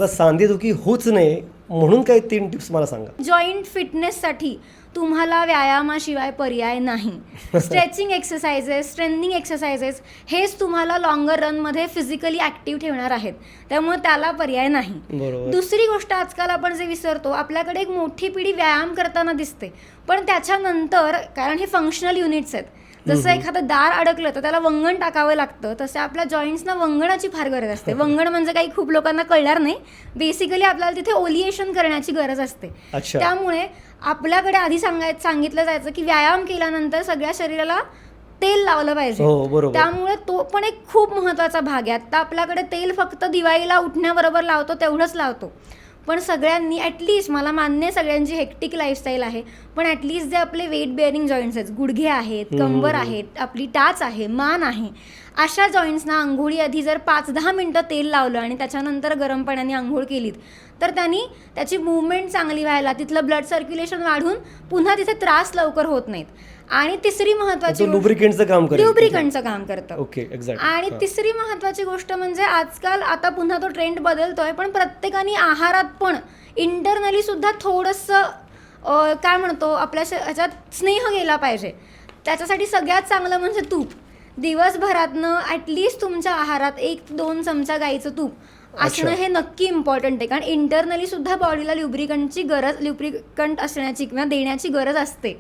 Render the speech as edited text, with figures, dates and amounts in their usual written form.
सांधेदुखी होच नये म्हणून काही 3 टिप्स मला सांगा. जॉईंट फिटनेससाठी तुम्हाला व्यायामाशिवाय पर्याय नाही. स्ट्रेचिंग एक्सरसाइजेस, स्ट्रेंथनिंग एक्सरसाइजेस हेच तुम्हाला लॉंगर रनमध्ये फिजिकली ॲक्टिव्ह ठेवणार आहेत, त्यामुळे त्याला पर्याय नाही. बरोबर. दुसरी गोष्ट आजकाल आपण जे विसरतो, आपल्याकडे एक मोठी पिढी व्यायाम करताना दिसते, पण त्याच्यानंतर कारण हे फंक्शनल युनिट्स आहेत, जसं एखादं दार अडकलं तर त्याला वंगण टाकावं लागतं, तसं आपल्या जॉईंट्सना वंगणाची फार गरज असते. वंगण म्हणजे काही खूप लोकांना कळणार नाही, बेसिकली आपल्याला तिथे ओलिएशन करण्याची गरज असते. त्यामुळे आपल्याकडे आधी सांगितलं जायचं की व्यायाम केल्यानंतर सगळ्या शरीराला तेल लावलं पाहिजे. त्यामुळे तो पण एक खूप महत्त्वाचा भाग आहे. आता आपल्याकडे तेल फक्त दिवाळीला उठण्याबरोबर लावतो तेवढंच लावतो, पण सगळ्यांनी ॲटलिस्ट, मला मान्य सगळ्यांची हेक्टिक लाईफस्टाईल आहे, पण ॲटलिस्ट जे आपले वेट बेअरिंग जॉईंट्स आहेत, गुडघे आहेत, कंबर आहेत, आपली टाच आहे, मान आहे, अशा जॉईंट्सना आंघोळीआधी जर 5-10 मिनटं तेल लावलं आणि त्याच्यानंतर गरम पाण्याने आंघोळ केलीत तर त्यांनी त्याची मूवमेंट चांगली व्हायला, तिथलं ब्लड सर्क्युलेशन वाढून पुन्हा तिथे त्रास लवकर होत नाहीत. आणि तिसरी महत्त्वाची लुब्रिकंटचं काम करतं. Okay, exact. आणि तिसरी महत्त्वाची गोष्ट म्हणजे आजकाल आता पुन्हा तो ट्रेंड बदलतोय, पण प्रत्येकाने आहारात पण इंटरनली सुद्धा थोडंसं काय म्हणतो आपल्या ह्याच्यात स्नेह गेला पाहिजे. त्याच्यासाठी सगळ्यात चांगलं म्हणजे तूप. दिवसभरातनं ॲटलिस्ट तुमच्या आहारात 1-2 चमचा गाईचं तूप असणं हे नक्की इम्पॉर्टंट आहे, कारण इंटरनली सुद्धा बॉडीला ल्युब्रिकंट असण्याची किंवा देण्याची गरज असते.